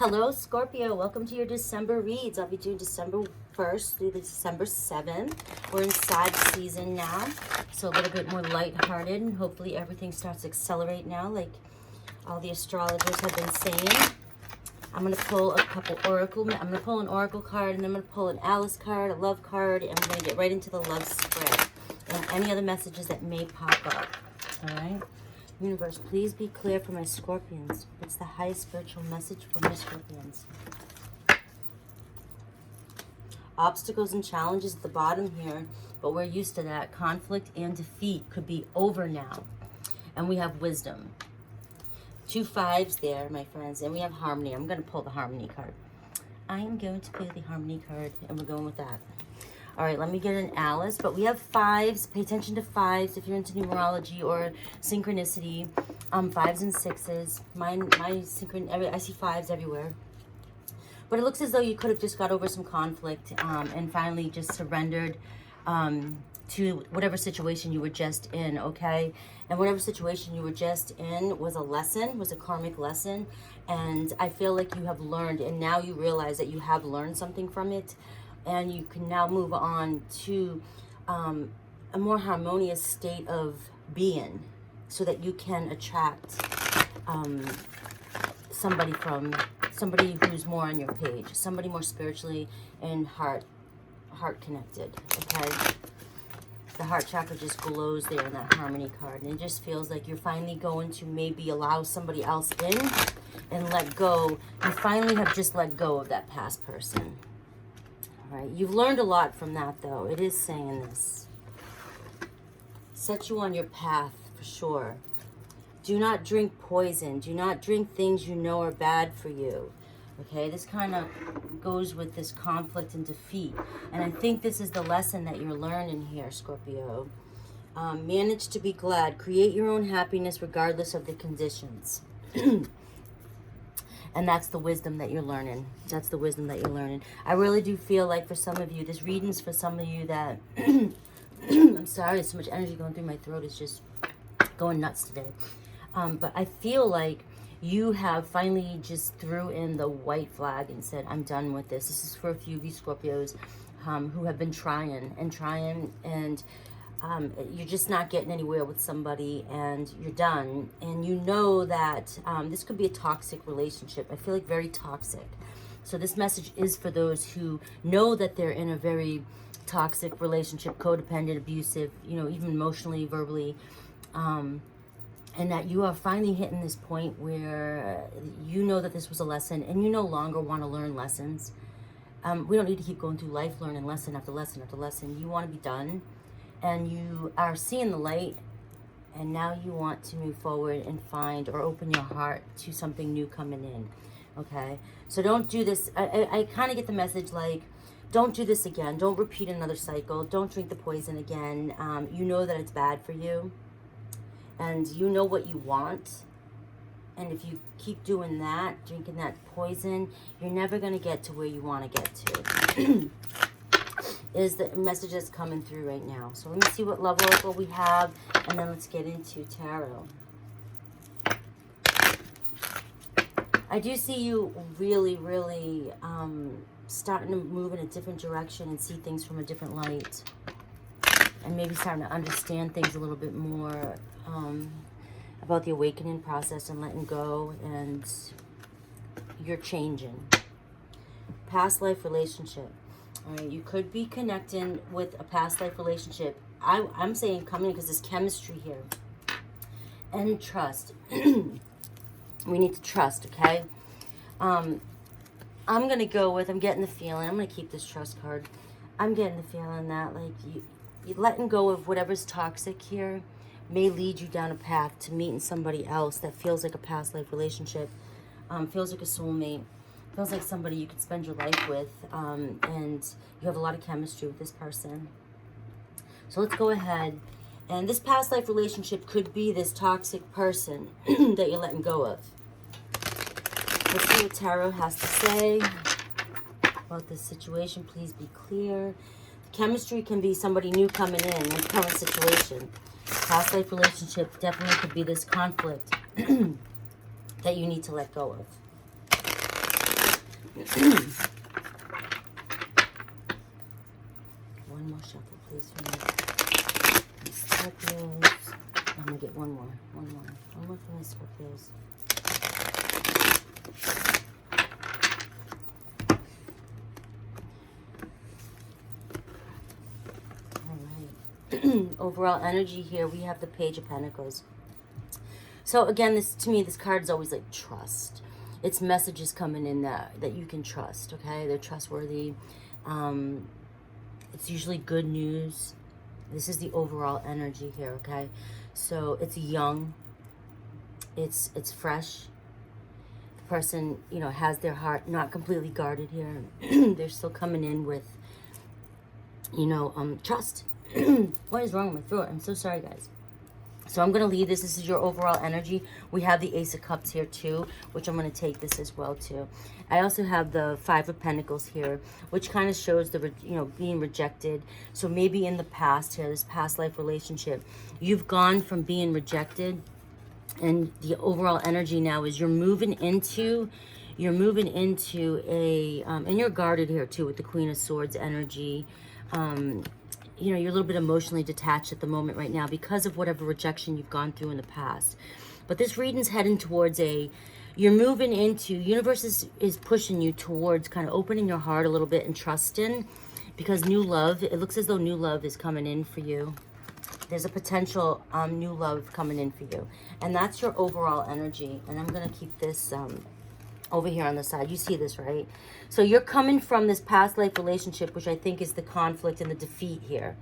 Hello, Scorpio. Welcome to your December reads. I'll be doing December 1st through the December 7th. We're in Sag season now, so a little bit more lighthearted, and hopefully everything starts to accelerate now, like all the astrologers have been saying. I'm going to pull a couple oracle. I'm going to pull an oracle card, and then I'm going to pull an Alice card, a love card, and we're going to get right into the love spread and any other messages that may pop up. All right? Universe, please be clear for my Scorpions. What's the highest spiritual message for my Scorpions? Obstacles and challenges at the bottom here, but we're used to that. Conflict and defeat could be over now. And we have wisdom. 2 5s there, my friends. And we have harmony. I'm going to pull the harmony card. I am going to pull the harmony card, and we're going with that. All right, let me get an Alice. But we have 5s. Pay attention to 5s if you're into numerology or synchronicity. 5s and 6s. I see 5s everywhere. But it looks as though you could have just got over some conflict and finally just surrendered to whatever situation you were just in, okay? And whatever situation you were just in was a lesson, was a karmic lesson. And I feel like you have learned, and now you realize that you have learned something from it. And you can now move on to a more harmonious state of being so that you can attract somebody who's more on your page, somebody more spiritually and heart connected, okay? The heart chakra just glows there in that harmony card, and it just feels like you're finally going to maybe allow somebody else in and let go. You finally have just let go of that past person. Right. You've learned a lot from that, though. It is saying this. Set you on your path, for sure. Do not drink poison. Do not drink things you know are bad for you. Okay, this kind of goes with this conflict and defeat. And I think this is the lesson that you're learning here, Scorpio. Manage to be glad. Create your own happiness regardless of the conditions. And that's the wisdom that you're learning. That's the wisdom that you're learning. I really do feel like for some of you, this reading's for some of you that... I'm sorry, there's so much energy going through my throat. It's just going nuts today. But I feel like you have finally just threw in the white flag and said, I'm done with this. This is for a few of you Scorpios who have been trying, and you're just not getting anywhere with somebody, and you're done. And you know that this could be a toxic relationship. I feel like very toxic. So this message is for those who know that they're in a very toxic relationship, codependent, abusive, you know, even emotionally, verbally, and that you are finally hitting this point where you know that this was a lesson, and you no longer want to learn lessons. We don't need to keep going through life learning lesson after lesson after lesson. You want to be done. And you are seeing the light, and now you want to move forward and find or open your heart to something new coming in, okay? So don't do this. I kind of get the message like, don't do this again. Don't repeat another cycle. Don't drink the poison again. You know that it's bad for you, and you know what you want. And if you keep doing that, drinking that poison, you're never going to get to where you want to get to. Is the message that's coming through right now. So let me see what love oracle we have, and then let's get into tarot. I do see you really, really starting to move in a different direction and see things from a different light, and maybe starting to understand things a little bit more about the awakening process and letting go, and you're changing. Past life relationship. All right, you could be connecting with a past life relationship. I'm saying coming because there's chemistry here. And trust. We need to trust, okay? I'm going to go with, I'm getting the feeling, I'm going to keep this trust card. I'm getting the feeling that, like, you letting go of whatever's toxic here may lead you down a path to meeting somebody else that feels like a past life relationship, feels like a soulmate. Feels like somebody you could spend your life with, and you have a lot of chemistry with this person. So let's go ahead. And this past life relationship could be this toxic person that you're letting go of. Let's see what tarot has to say about this situation. Please be clear. The chemistry can be somebody new coming in the current situation. Past life relationship definitely could be this conflict that you need to let go of. One more shuffle, please, for me. Scorpios. I'm going to get one more. One more for my Scorpios. Overall energy here, we have the Page of Pentacles. So again, this, to me, this card is always like trust. It's messages coming in that you can trust, okay? They're trustworthy. It's usually good news. This is the overall energy here, okay? So it's young. It's fresh. The person, you know, has their heart not completely guarded here. They're still coming in with, you know, trust. What is wrong with my throat? I'm so sorry, guys. So I'm going to leave this. This is your overall energy. We have the Ace of Cups here too, which I'm going to take this as well too. I also have the Five of Pentacles here, which kind of shows the, you know, being rejected. So maybe in the past here, this past life relationship, you've gone from being rejected, and the overall energy now is you're moving into a, and you're guarded here too with the Queen of Swords energy. You know, you're a little bit emotionally detached at the moment right now because of whatever rejection you've gone through in the past. But this reading's heading towards you're moving into, universe is pushing you towards kind of opening your heart a little bit and trusting, because new love, it looks as though new love is coming in for you. There's a potential new love coming in for you. And that's your overall energy. And I'm going to keep this over here on the side. You see this, right? So you're coming from this past life relationship, which I think is the conflict and the defeat here.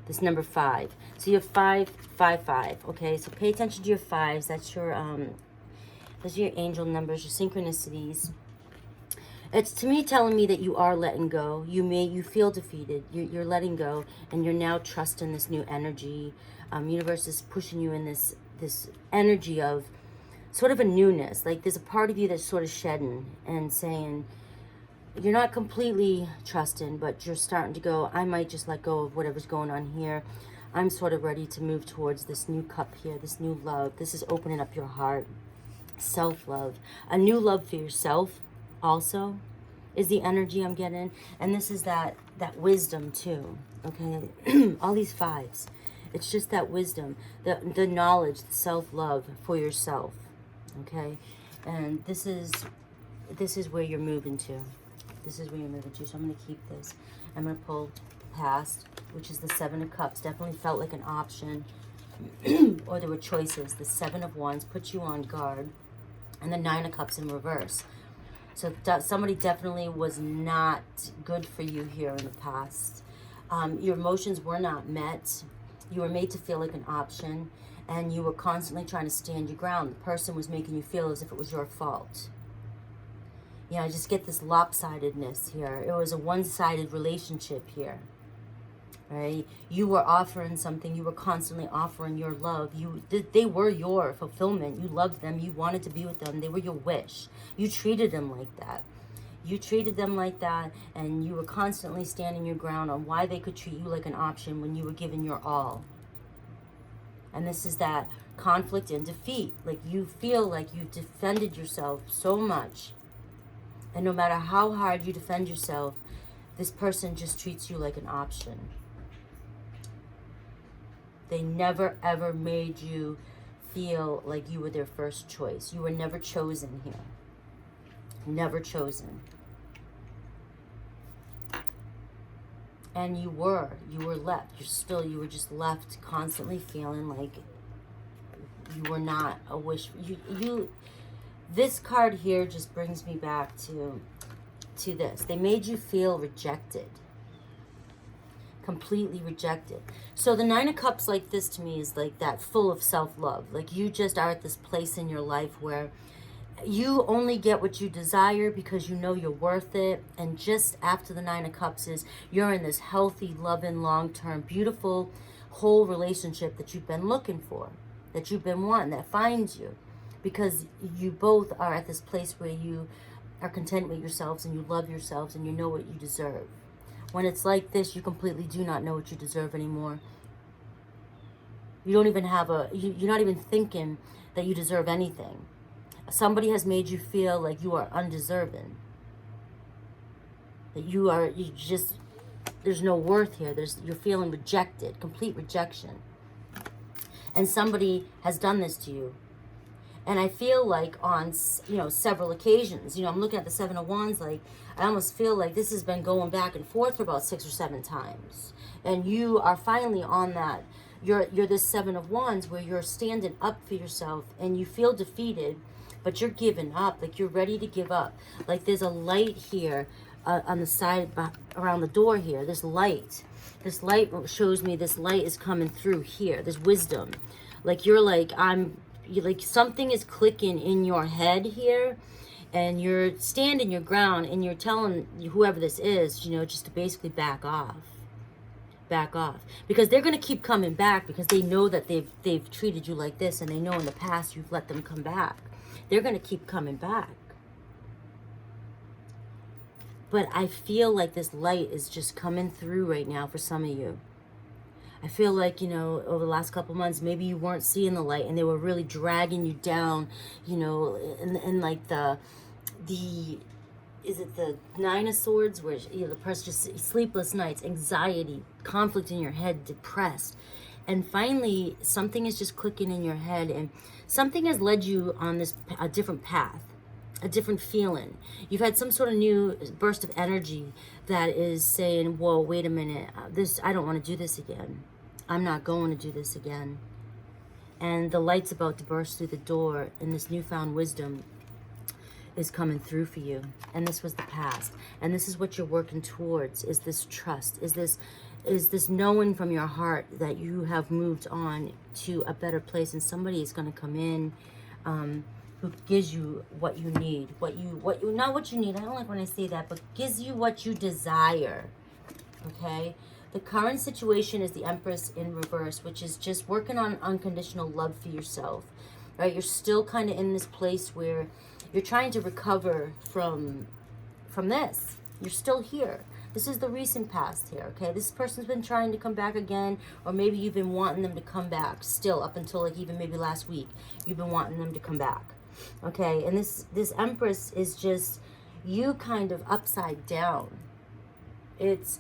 This number 5. So you have 5, 5, 5. Okay, so pay attention to your 5s. That's your those are your angel numbers, your synchronicities. It's to me telling me that you are letting go. You feel defeated. You're letting go, and you're now trusting this new energy. Universe is pushing you in this energy of sort of a newness. Like there's a part of you that's sort of shedding and saying, you're not completely trusting, but you're starting to go, I might just let go of whatever's going on here. I'm sort of ready to move towards this new cup here, this new love. This is opening up your heart. Self-love. A new love for yourself also is the energy I'm getting. And this is that wisdom too, okay? All these 5s. It's just that wisdom, the knowledge, the self-love for yourself, okay? And this is where you're moving to. This is where you're moving to. So I'm going to keep this. I'm going to pull past, which is the 7 of Cups. Definitely felt like an option. Or there were choices. The 7 of Wands puts you on guard. And the 9 of Cups in reverse. So somebody definitely was not good for you here in the past. Your emotions were not met. You were made to feel like an option. And you were constantly trying to stand your ground. The person was making you feel as if it was your fault. Yeah, I just get this lopsidedness here. It was a one-sided relationship here, right? You were offering something. You were constantly offering your love. They were your fulfillment. You loved them. You wanted to be with them. They were your wish. You treated them like that. You treated them like that, and you were constantly standing your ground on why they could treat you like an option when you were giving your all. And this is that conflict and defeat. Like you feel like you defended yourself so much. And no matter how hard you defend yourself, this person just treats you like an option. They never, ever made you feel like you were their first choice. You were never chosen here. Never chosen. And you were left. You were just left constantly feeling like you were not a wish. This card here just brings me back to this. They made you feel rejected. Completely rejected. So the 9 of Cups like this to me is like that, full of self-love. Like you just are at this place in your life where you only get what you desire because you know you're worth it. And just after the 9 of Cups is you're in this healthy, loving, long-term, beautiful, whole relationship that you've been looking for, that you've been wanting, that finds you. Because you both are at this place where you are content with yourselves and you love yourselves and you know what you deserve. When it's like this, you completely do not know what you deserve anymore. You don't even have you're not even thinking that you deserve anything. Somebody has made you feel like you are undeserving. That you just, there's no worth here. You're feeling rejected, complete rejection. And somebody has done this to you. And I feel like on, several occasions, I'm looking at the Seven of Wands, like, I almost feel like this has been going back and forth for about 6 or 7 times. And you are finally on that. You're this Seven of Wands where you're standing up for yourself and you feel defeated, but you're giving up. Like, you're ready to give up. Like, there's a light here on the side, around the door here. This light shows me this light is coming through here. This wisdom. Like, you're like, like something is clicking in your head here, and you're standing your ground and you're telling whoever this is, just to basically back off, because they're going to keep coming back, because they know that they've treated you like this, and they know in the past you've let them come back. They're going to keep coming back. But I feel like this light is just coming through right now for some of you. I feel like, over the last couple months, maybe you weren't seeing the light and they were really dragging you down, and like is it the Nine of Swords, where, the person just sleepless nights, anxiety, conflict in your head, depressed. And finally, something is just clicking in your head, and something has led you on a different path, a different feeling. You've had some sort of new burst of energy that is saying, whoa, wait a minute, I don't want to do this again. I'm not going to do this again. And the light's about to burst through the door, and this newfound wisdom is coming through for you. And this was the past. And this is what you're working towards, is this trust, is this knowing from your heart that you have moved on to a better place, and somebody is going to come in who gives you what you need, not what you need, I don't like when I say that, but gives you what you desire, okay? The current situation is the Empress in reverse, which is just working on unconditional love for yourself, right? You're still kind of in this place where you're trying to recover from this. You're still here. This is the recent past here, okay? This person's been trying to come back again, or maybe you've been wanting them to come back still, up until like even maybe last week. You've been wanting them to come back, okay? And this Empress is just you kind of upside down. It's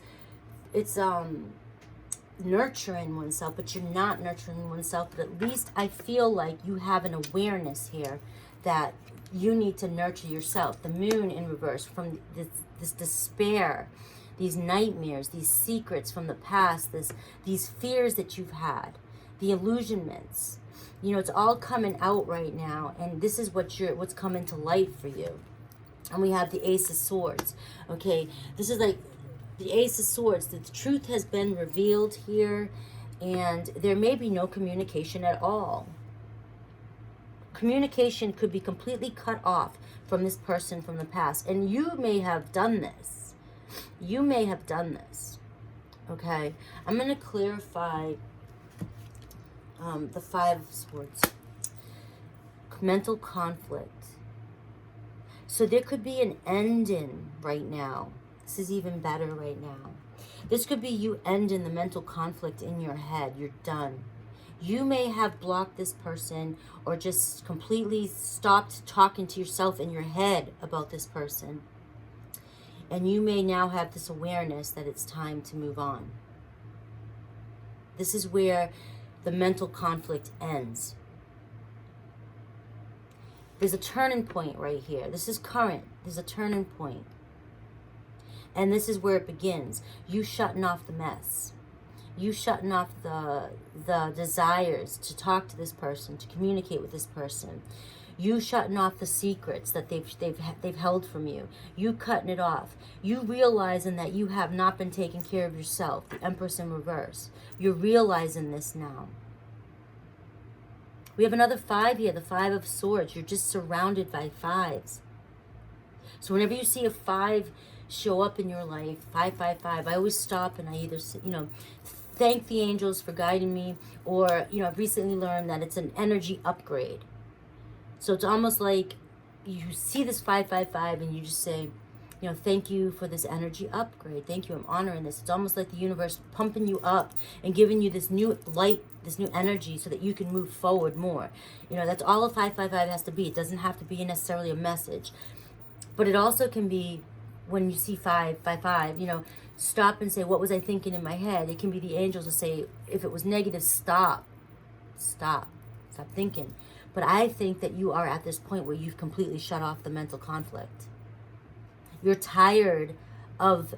nurturing oneself, but you're not nurturing oneself. But at least I feel like you have an awareness here that you need to nurture yourself. The Moon in reverse, from this despair, these nightmares, these secrets from the past, these fears that you've had, the illusionments. It's all coming out right now, and this is what's coming to light for you. And we have the Ace of Swords. Okay, this is like the Ace of Swords. The truth has been revealed here, and there may be no communication at all. Communication could be completely cut off from this person from the past, and you may have done this. You may have done this. Okay, I'm going to clarify the Five of Swords. Mental conflict. So there could be an ending right now. This is even better right now. This could be you ending the mental conflict in your head. You're done. You may have blocked this person, or just completely stopped talking to yourself in your head about this person. And you may now have this awareness that it's time to move on. This is where the mental conflict ends. There's a turning point right here. This is current. There's a turning point. And this is where it begins. You shutting off the mess. You shutting off the desires to talk to this person, to communicate with this person. You shutting off the secrets that they've held from you. You cutting it off. You realizing that you have not been taking care of yourself. The Empress in reverse. You're realizing this now. We have another 5 here, the Five of Swords. You're just surrounded by 5s. So whenever you see a 5 show up in your life, 555, I always stop and I either, thank the angels for guiding me, or, I've recently learned that it's an energy upgrade. So it's almost like you see this 555 and you just say, thank you for this energy upgrade. Thank you, I'm honoring this. It's almost like the universe pumping you up and giving you this new light, this new energy, so that you can move forward more. That's all a 555 has to be. It doesn't have to be necessarily a message. But it also can be when you see 555, you know, stop and say, what was I thinking in my head? It can be the angels to say, if it was negative, stop thinking. But I think that you are at this point where you've completely shut off the mental conflict. You're tired of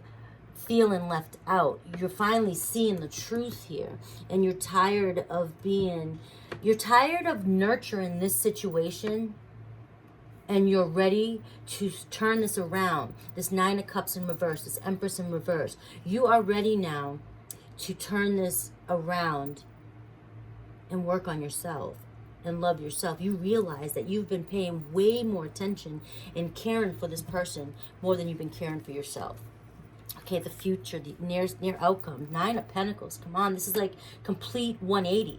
feeling left out. You're finally seeing the truth here. And you're tired of nurturing this situation. And you're ready to turn this around. This 9 of Cups in reverse, this Empress in reverse. You are ready now to turn this around and work on yourself and love yourself. You realize that you've been paying way more attention and caring for this person more than you've been caring for yourself. Okay, the future, the near outcome, 9 of Pentacles. Come on, this is like complete 180.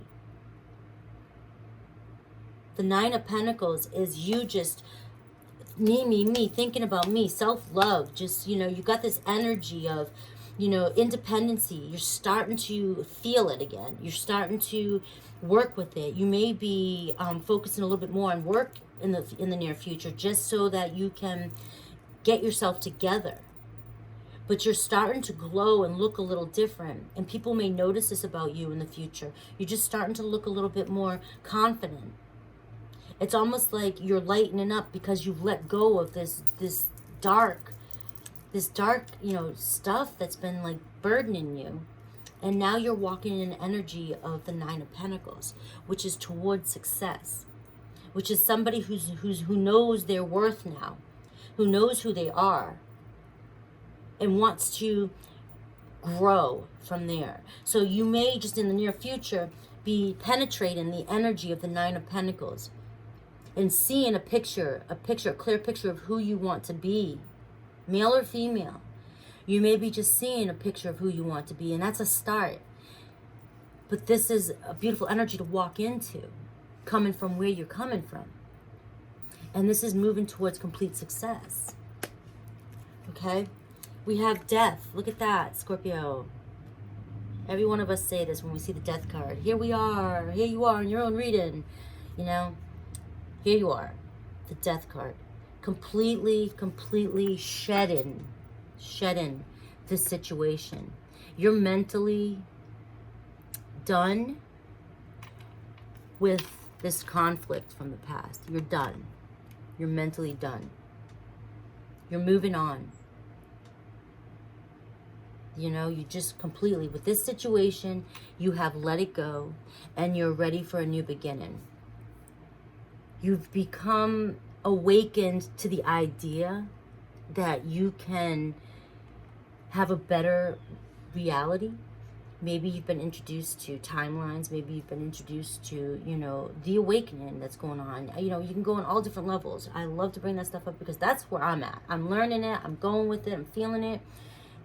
The 9 of Pentacles is you just me, thinking about me, self-love. Just, you know, you got this energy of, you know, independency. You're starting to feel it again. You're starting to work with it. You may be focusing a little bit more on work in the near future, just so that you can get yourself together. But you're starting to glow and look a little different, and people may notice this about you in the future. You're just starting to look a little bit more confident. It's almost like you're lightening up because you've let go of this dark, you know, stuff that's been like burdening you. And now you're walking in an energy of the 9 of Pentacles, which is towards success, which is somebody who knows their worth now, who knows who they are, and wants to grow from there. So you may just in the near future be penetrating the energy of the 9 of Pentacles and seeing a clear picture of who you want to be, male or female. You may be just seeing a picture of who you want to be, and that's a start. But this is a beautiful energy to walk into, coming from where you're coming from. And this is moving towards complete success. Okay? We have death. Look at that, Scorpio. Every one of us say this when we see the death card. Here we are. Here you are in your own reading. You know? Here you are. The death card. Completely shedding this situation. You're mentally done with this conflict from the past. You're done. You're mentally done. You're moving on. You know, you just completely, with this situation, you have let it go and you're ready for a new beginning. You've become awakened to the idea that you can have a better reality. Maybe you've been introduced to timelines. Maybe you've been introduced to, you know, the awakening that's going on. You know, you can go on all different levels. I love to bring that stuff up because that's where I'm at. I'm learning it. I'm going with it. I'm feeling it.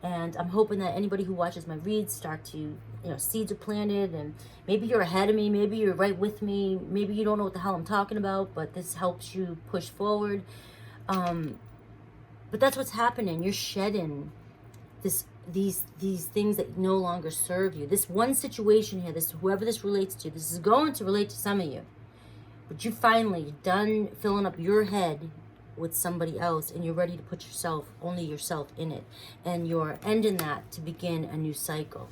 And I'm hoping that anybody who watches my reads start to, you know, seeds are planted, and maybe you're ahead of me, maybe you're right with me, maybe you don't know what the hell I'm talking about, but this helps you push forward. But that's what's happening. You're shedding these things that no longer serve you. This one situation here, this whoever this relates to, this is going to relate to some of you. But you finally done filling up your head with somebody else, and you're ready to put only yourself in it, and you're ending that to begin a new cycle.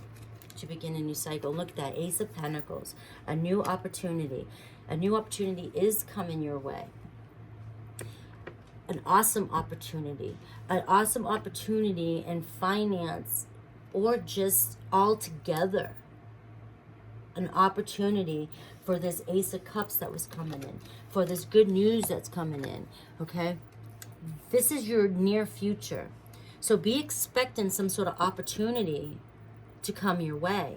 Look at that, Ace of Pentacles. A new opportunity is coming your way. An awesome opportunity in finance, or just all together. An opportunity for this Ace of Cups that was coming in, for this good news that's coming in, okay? This is your near future. So be expecting some sort of opportunity to come your way.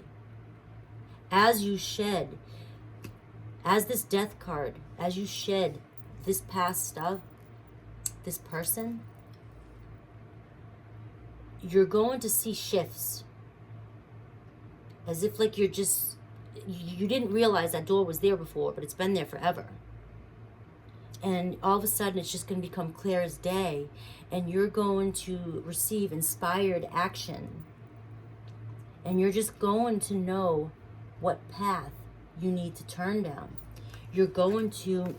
As you shed, as this death card, as you shed this past stuff, this person, you're going to see shifts. As if like you're just, you didn't realize that door was there before, but it's been there forever. And all of a sudden, it's just going to become clear as day. And you're going to receive inspired action. And you're just going to know what path you need to turn down. You're going to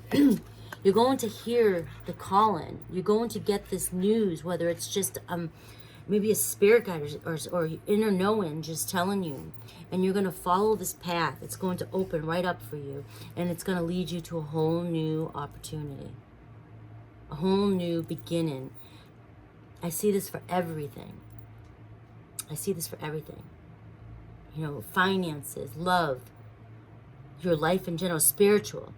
You're going to hear the call-in. You're going to get this news, whether it's just maybe a spirit guide or inner knowing just telling you. And you're going to follow this path. It's going to open right up for you. And it's going to lead you to a whole new opportunity. A whole new beginning. I see this for everything. I see this for everything. You know, finances, love, your life in general, spiritual.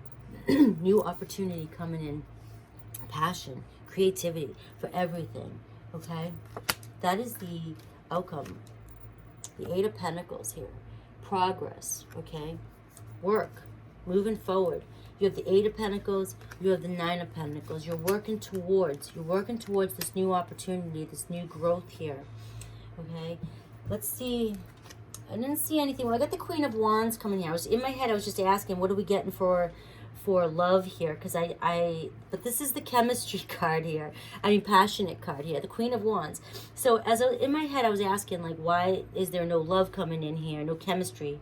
New opportunity coming in. Passion, creativity, for everything. Okay? That is the outcome. The Eight of Pentacles here. Progress, okay? Work, moving forward. You have the Eight of Pentacles, you have the Nine of Pentacles. You're working towards this new opportunity, this new growth here, okay? Let's see. I didn't see anything. Well, I got the Queen of Wands coming here. In my head, I was just asking, what are we getting for love here? Because but this is the chemistry card here. I mean, passionate card here, the Queen of Wands. So in my head, I was asking, like, why is there no love coming in here, no chemistry?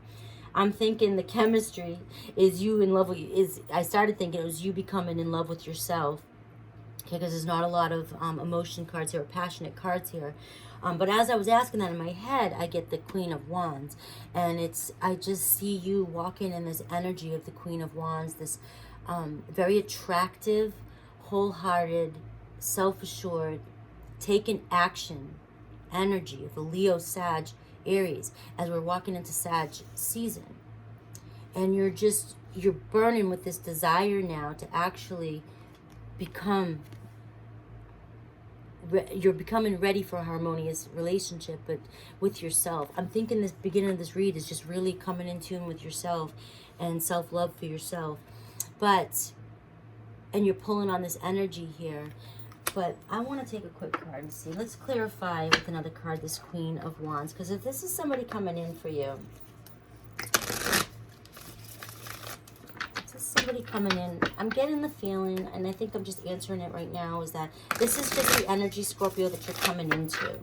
I'm thinking the chemistry is you in love with you. I started thinking it was you becoming in love with yourself. Okay, because there's not a lot of emotion cards here, or passionate cards here. But as I was asking that in my head, I get the Queen of Wands. And I just see you walking in this energy of the Queen of Wands, this very attractive, wholehearted, self-assured, taking action energy of the Leo, Sag, Aries, as we're walking into Sag season. And you're burning with this desire now to actually you're becoming ready for a harmonious relationship, but with yourself. I'm thinking this beginning of this read is just really coming in tune with yourself and self-love for yourself. And you're pulling on this energy here. But I want to take a quick card and see. Let's clarify with another card, this Queen of Wands. Because if this is somebody coming in for you, somebody coming in, I'm getting the feeling, and I think I'm just answering it right now, is that this is just the energy, Scorpio, that you're coming into.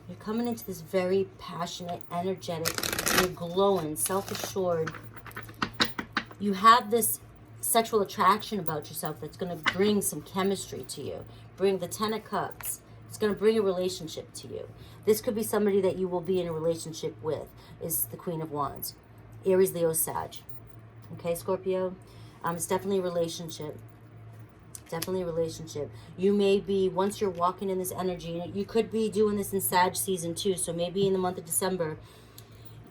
You're coming into this very passionate, energetic, you're glowing, self-assured. You have this sexual attraction about yourself that's going to bring some chemistry to you. Bring the Ten of Cups. It's going to bring a relationship to you. This could be somebody that you will be in a relationship with, is the Queen of Wands. Aries, Leo, Sag. Okay, Scorpio? It's definitely a relationship. Definitely a relationship. You may be, once you're walking in this energy, you could be doing this in Sag season too. So maybe in the month of December,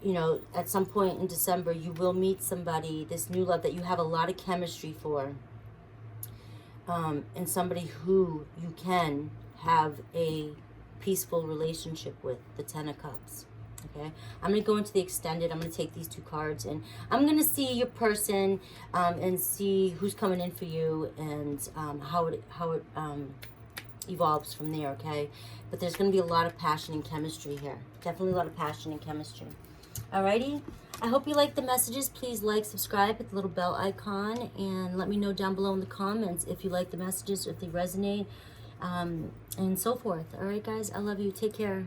you know, at some point in December, you will meet somebody, this new love that you have a lot of chemistry for. And somebody who you can have a peaceful relationship with, the Ten of Cups. Okay, I'm going to go into the extended. I'm going to take these two cards and I'm going to see your person and see who's coming in for you and how it evolves from there, okay? But there's going to be a lot of passion and chemistry here. Definitely a lot of passion and chemistry. Alrighty? I hope you like the messages. Please like, subscribe, hit the little bell icon, and let me know down below in the comments if you like the messages, if they resonate, and so forth. Alright, guys? I love you. Take care.